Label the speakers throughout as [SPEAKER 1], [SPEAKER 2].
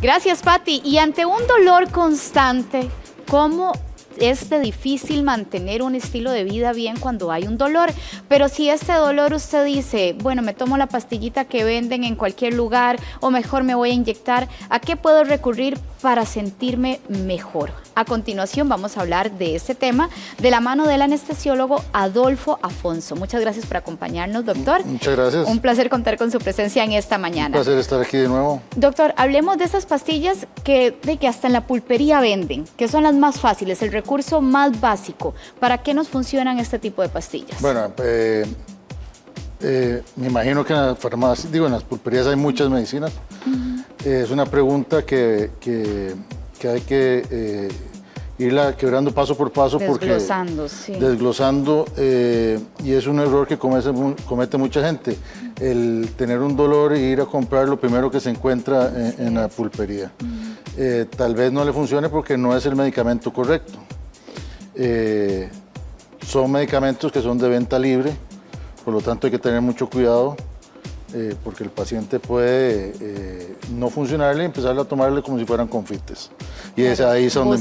[SPEAKER 1] Gracias, Pati. Y ante un dolor constante, ¿cómo es de difícil mantener un estilo de vida bien cuando hay un dolor? Pero si este dolor usted dice, bueno, me tomo la pastillita que venden en cualquier lugar o mejor me voy a inyectar, ¿a qué puedo recurrir para sentirme mejor? A continuación vamos a hablar de este tema de la mano del anestesiólogo Adolfo Afonso. Muchas gracias por acompañarnos, doctor.
[SPEAKER 2] Muchas gracias.
[SPEAKER 1] Un placer contar con su presencia en esta mañana.
[SPEAKER 2] Un placer estar aquí de nuevo.
[SPEAKER 1] Doctor, hablemos de esas pastillas que hasta en la pulpería venden, que son las más fáciles, el recurso más básico. ¿Para qué nos funcionan este tipo de pastillas?
[SPEAKER 2] Bueno, me imagino que en las farmacias, en las pulperías hay muchas medicinas. Es una pregunta que hay que irla quebrando paso por paso.
[SPEAKER 1] Desglosando,
[SPEAKER 2] sí. Desglosando, y es un error que comete mucha gente, el tener un dolor e ir a comprar lo primero que se encuentra en la pulpería. Tal vez no le funcione porque no es el medicamento correcto. Son medicamentos que son de venta libre, por lo tanto hay que tener mucho cuidado. Porque el paciente puede no funcionarle y empezar a tomarle como si fueran confites. Y es ahí es donde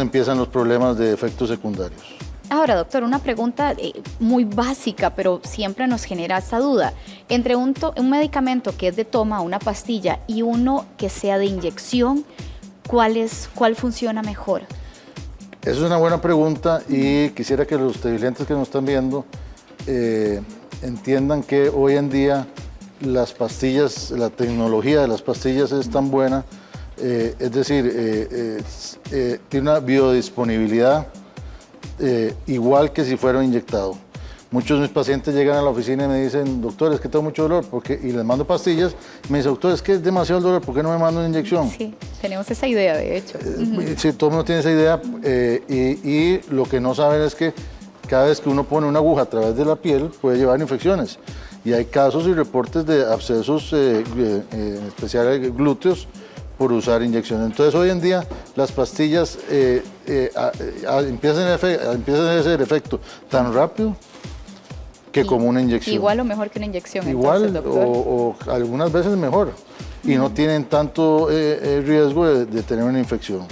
[SPEAKER 2] empiezan los problemas de efectos secundarios.
[SPEAKER 1] Ahora, doctor, una pregunta muy básica, pero siempre nos genera esta duda. Entre un medicamento que es de toma, una pastilla, y uno que sea de inyección, ¿cuál funciona mejor?
[SPEAKER 2] Esa es una buena pregunta y quisiera que los televidentes que nos están viendo entiendan que hoy en día las pastillas, la tecnología de las pastillas es tan buena, es decir, tiene una biodisponibilidad igual que si fuera inyectado. Muchos de mis pacientes llegan a la oficina y me dicen, doctor, es que tengo mucho dolor, y les mando pastillas, y me dicen, doctor, es que es demasiado dolor, ¿por qué no me mando una inyección?
[SPEAKER 1] Sí, tenemos esa idea, de hecho.
[SPEAKER 2] Sí, todo el mundo tiene esa idea, y lo que no saben es que cada vez que uno pone una aguja a través de la piel puede llevar infecciones. Y hay casos y reportes de abscesos, en especial glúteos, por usar inyecciones. Entonces hoy en día las pastillas empiezan a hacer efecto tan rápido que como una inyección.
[SPEAKER 1] Igual o mejor que una inyección.
[SPEAKER 2] Igual,
[SPEAKER 1] entonces, doctor.
[SPEAKER 2] o algunas veces mejor. Y no tienen tanto riesgo de tener una infección.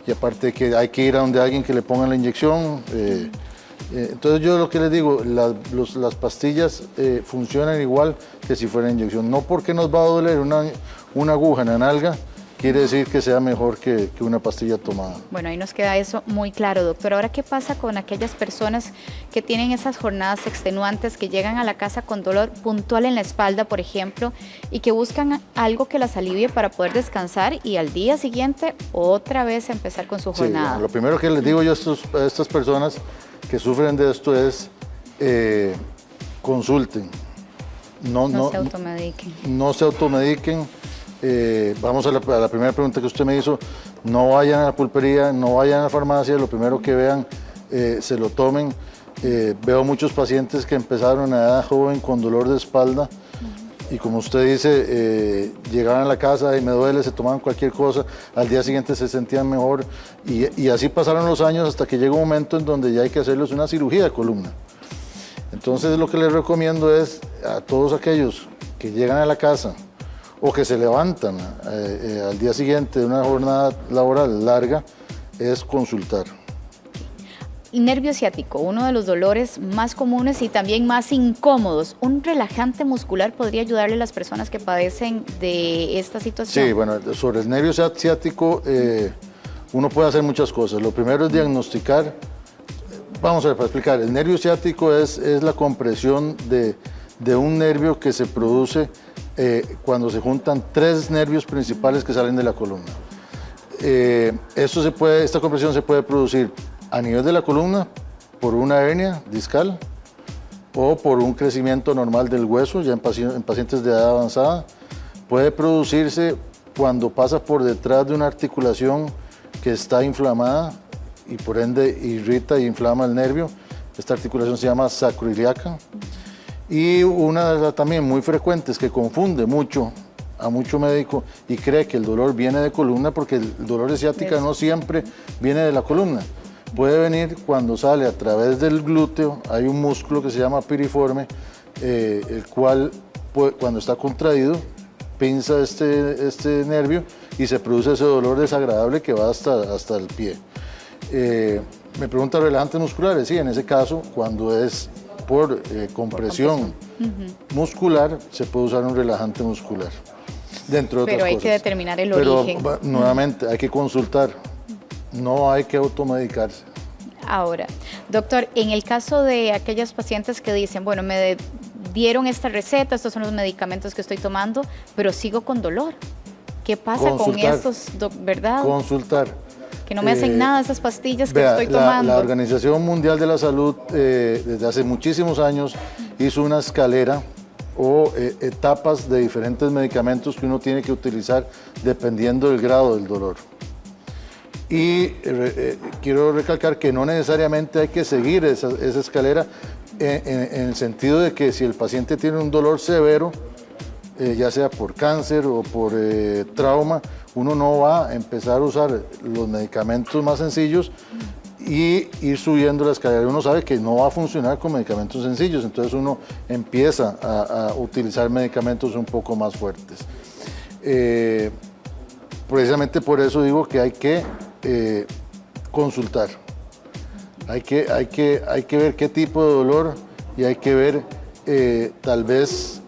[SPEAKER 2] Y aparte que hay que ir a donde alguien que le ponga la inyección. Entonces yo lo que les digo, las pastillas funcionan igual que si fuera inyección. No porque nos va a doler una aguja en la nalga, quiere decir que sea mejor que una pastilla tomada.
[SPEAKER 1] Bueno, ahí nos queda eso muy claro, doctor. Ahora, ¿qué pasa con aquellas personas que tienen esas jornadas extenuantes, que llegan a la casa con dolor puntual en la espalda, por ejemplo, y que buscan algo que las alivie para poder descansar y al día siguiente otra vez empezar con su jornada?
[SPEAKER 2] Sí, bueno, lo primero que les digo yo a estas personas que sufren de esto es consulten.
[SPEAKER 1] No se automediquen.
[SPEAKER 2] No se automediquen. Vamos a la primera pregunta que usted me hizo. No vayan a la pulpería, no vayan a la farmacia, lo primero que vean, se lo tomen. Veo muchos pacientes que empezaron a edad joven con dolor de espalda y como usted dice, llegaban a la casa y me duele, se tomaban cualquier cosa, al día siguiente se sentían mejor y así pasaron los años hasta que llega un momento en donde ya hay que hacerles una cirugía de columna. Entonces lo que les recomiendo es a todos aquellos que llegan a la casa o que se levantan al día siguiente de una jornada laboral larga, es consultar.
[SPEAKER 1] Y nervio ciático, uno de los dolores más comunes y también más incómodos. ¿Un relajante muscular podría ayudarle a las personas que padecen de esta situación?
[SPEAKER 2] Sí, bueno, sobre el nervio ciático uno puede hacer muchas cosas. Lo primero es diagnosticar. Vamos a ver, para explicar, el nervio ciático es la compresión de un nervio que se produce cuando se juntan tres nervios principales que salen de la columna. Esta compresión se puede producir a nivel de la columna por una hernia discal o por un crecimiento normal del hueso, ya en pacientes de edad avanzada. Puede producirse cuando pasa por detrás de una articulación que está inflamada y por ende irrita e inflama el nervio. Esta articulación se llama sacroiliaca. Y una de las también muy frecuentes que confunde mucho a mucho médico y cree que el dolor viene de columna, porque el dolor de ciática no siempre viene de la columna. Puede venir cuando sale a través del glúteo, hay un músculo que se llama piriforme, el cual cuando está contraído pinza este nervio y se produce ese dolor desagradable que va hasta el pie. Me pregunta relajantes musculares, sí, en ese caso, cuando es por compresión muscular, se puede usar un relajante muscular, dentro de otras cosas.
[SPEAKER 1] Pero hay que determinar el origen.
[SPEAKER 2] Nuevamente, hay que consultar, no hay que automedicarse.
[SPEAKER 1] Ahora, doctor, en el caso de aquellas pacientes que dicen, bueno, me dieron esta receta, estos son los medicamentos que estoy tomando, pero sigo con dolor. ¿Qué pasa con estos, verdad?
[SPEAKER 2] Consultar.
[SPEAKER 1] Que no me hacen nada esas pastillas que estoy tomando.
[SPEAKER 2] La Organización Mundial de la Salud, desde hace muchísimos años, hizo una escalera o etapas de diferentes medicamentos que uno tiene que utilizar dependiendo del grado del dolor. Y quiero recalcar que no necesariamente hay que seguir esa escalera en el sentido de que si el paciente tiene un dolor severo, ya sea por cáncer o por trauma, uno no va a empezar a usar los medicamentos más sencillos y ir subiendo la escalera. Uno sabe que no va a funcionar con medicamentos sencillos, entonces uno empieza a utilizar medicamentos un poco más fuertes. Precisamente por eso digo que hay que consultar. Hay que ver qué tipo de dolor y hay que ver, tal vez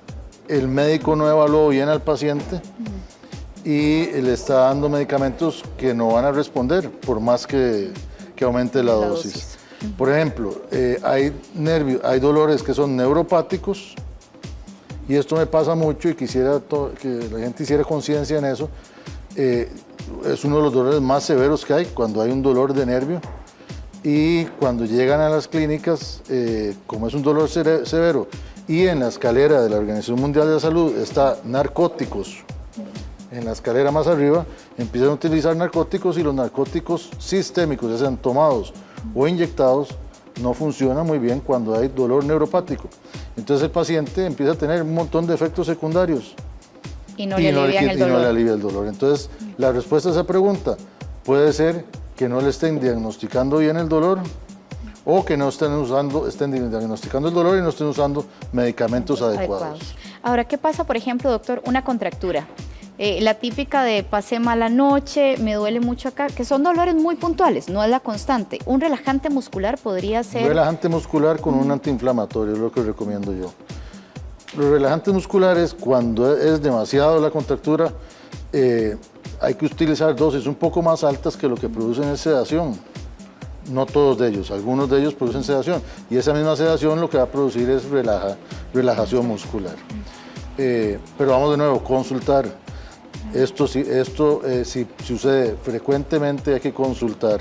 [SPEAKER 2] el médico no evaluó bien al paciente y le está dando medicamentos que no van a responder por más que aumente la dosis. Por ejemplo, hay dolores que son neuropáticos y esto me pasa mucho y quisiera que la gente hiciera conciencia en eso. Es uno de los dolores más severos que hay cuando hay un dolor de nervio y cuando llegan a las clínicas, como es un dolor severo y en la escalera de la Organización Mundial de la Salud está narcóticos, en la escalera más arriba empiezan a utilizar narcóticos y los narcóticos sistémicos, ya sean tomados o inyectados, no funcionan muy bien cuando hay dolor neuropático. Entonces el paciente empieza a tener un montón de efectos secundarios.
[SPEAKER 1] Y no le alivia
[SPEAKER 2] el dolor. Entonces, la respuesta a esa pregunta puede ser que no le estén diagnosticando bien el dolor o que no estén diagnosticando el dolor y no estén usando medicamentos adecuados.
[SPEAKER 1] Ahora, ¿qué pasa, por ejemplo, doctor, una contractura? La típica de pasé mala noche, me duele mucho acá, que son dolores muy puntuales, no es la constante. ¿Un relajante muscular podría ser?
[SPEAKER 2] Un relajante muscular con un antiinflamatorio es lo que recomiendo yo. Los relajantes musculares, cuando es demasiado la contractura, hay que utilizar dosis un poco más altas que lo que producen es sedación. No todos de ellos, algunos de ellos producen sedación. Y esa misma sedación lo que va a producir es relajación muscular. Pero vamos de nuevo, consultar. Esto si sucede frecuentemente hay que consultar.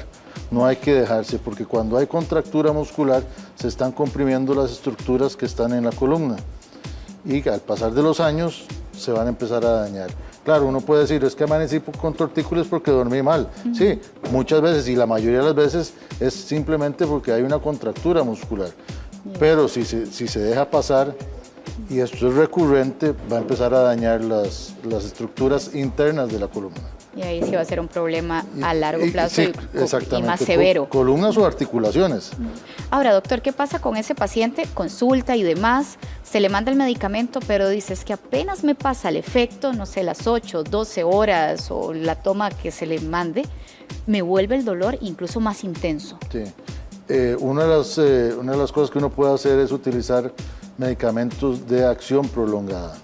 [SPEAKER 2] No hay que dejarse, porque cuando hay contractura muscular se están comprimiendo las estructuras que están en la columna. Y al pasar de los años se van a empezar a dañar. Claro, uno puede decir, es que amanecí con tortícolis porque dormí mal. Sí, muchas veces y la mayoría de las veces es simplemente porque hay una contractura muscular. Pero si se deja pasar y esto es recurrente, va a empezar a dañar las estructuras internas de la columna.
[SPEAKER 1] Y ahí sí va a ser un problema a largo plazo y más
[SPEAKER 2] severo.
[SPEAKER 1] severo.
[SPEAKER 2] Columnas o articulaciones.
[SPEAKER 1] Ahora, doctor, ¿qué pasa con ese paciente? Consulta y demás, se le manda el medicamento, pero dice, es que apenas me pasa el efecto, no sé, las 8, 12 horas o la toma que se le mande, me vuelve el dolor incluso más intenso.
[SPEAKER 2] Sí. Una de las cosas que uno puede hacer es utilizar medicamentos de acción prolongada.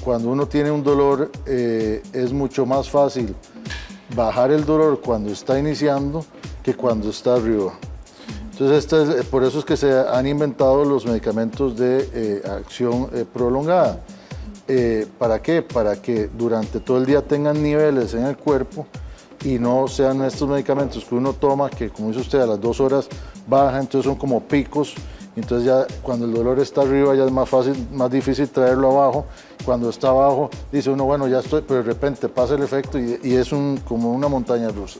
[SPEAKER 2] Cuando uno tiene un dolor, es mucho más fácil bajar el dolor cuando está iniciando que cuando está arriba. Entonces, por eso es que se han inventado los medicamentos de acción prolongada. ¿Para qué? Para que durante todo el día tengan niveles en el cuerpo y no sean estos medicamentos que uno toma, que como dice usted, a las 2 horas baja, entonces son como picos. Entonces ya cuando el dolor está arriba ya es más fácil, más difícil traerlo abajo. Cuando está abajo dice uno, bueno, ya estoy, pero de repente pasa el efecto y es como una montaña rusa.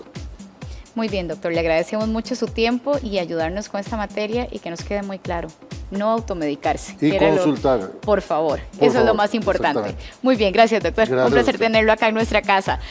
[SPEAKER 1] Muy bien, doctor, le agradecemos mucho su tiempo y ayudarnos con esta materia y que nos quede muy claro, no automedicarse.
[SPEAKER 2] Y consultar.
[SPEAKER 1] Por favor, eso es lo más importante. Muy bien, gracias, doctor. Un placer tenerlo acá en nuestra casa.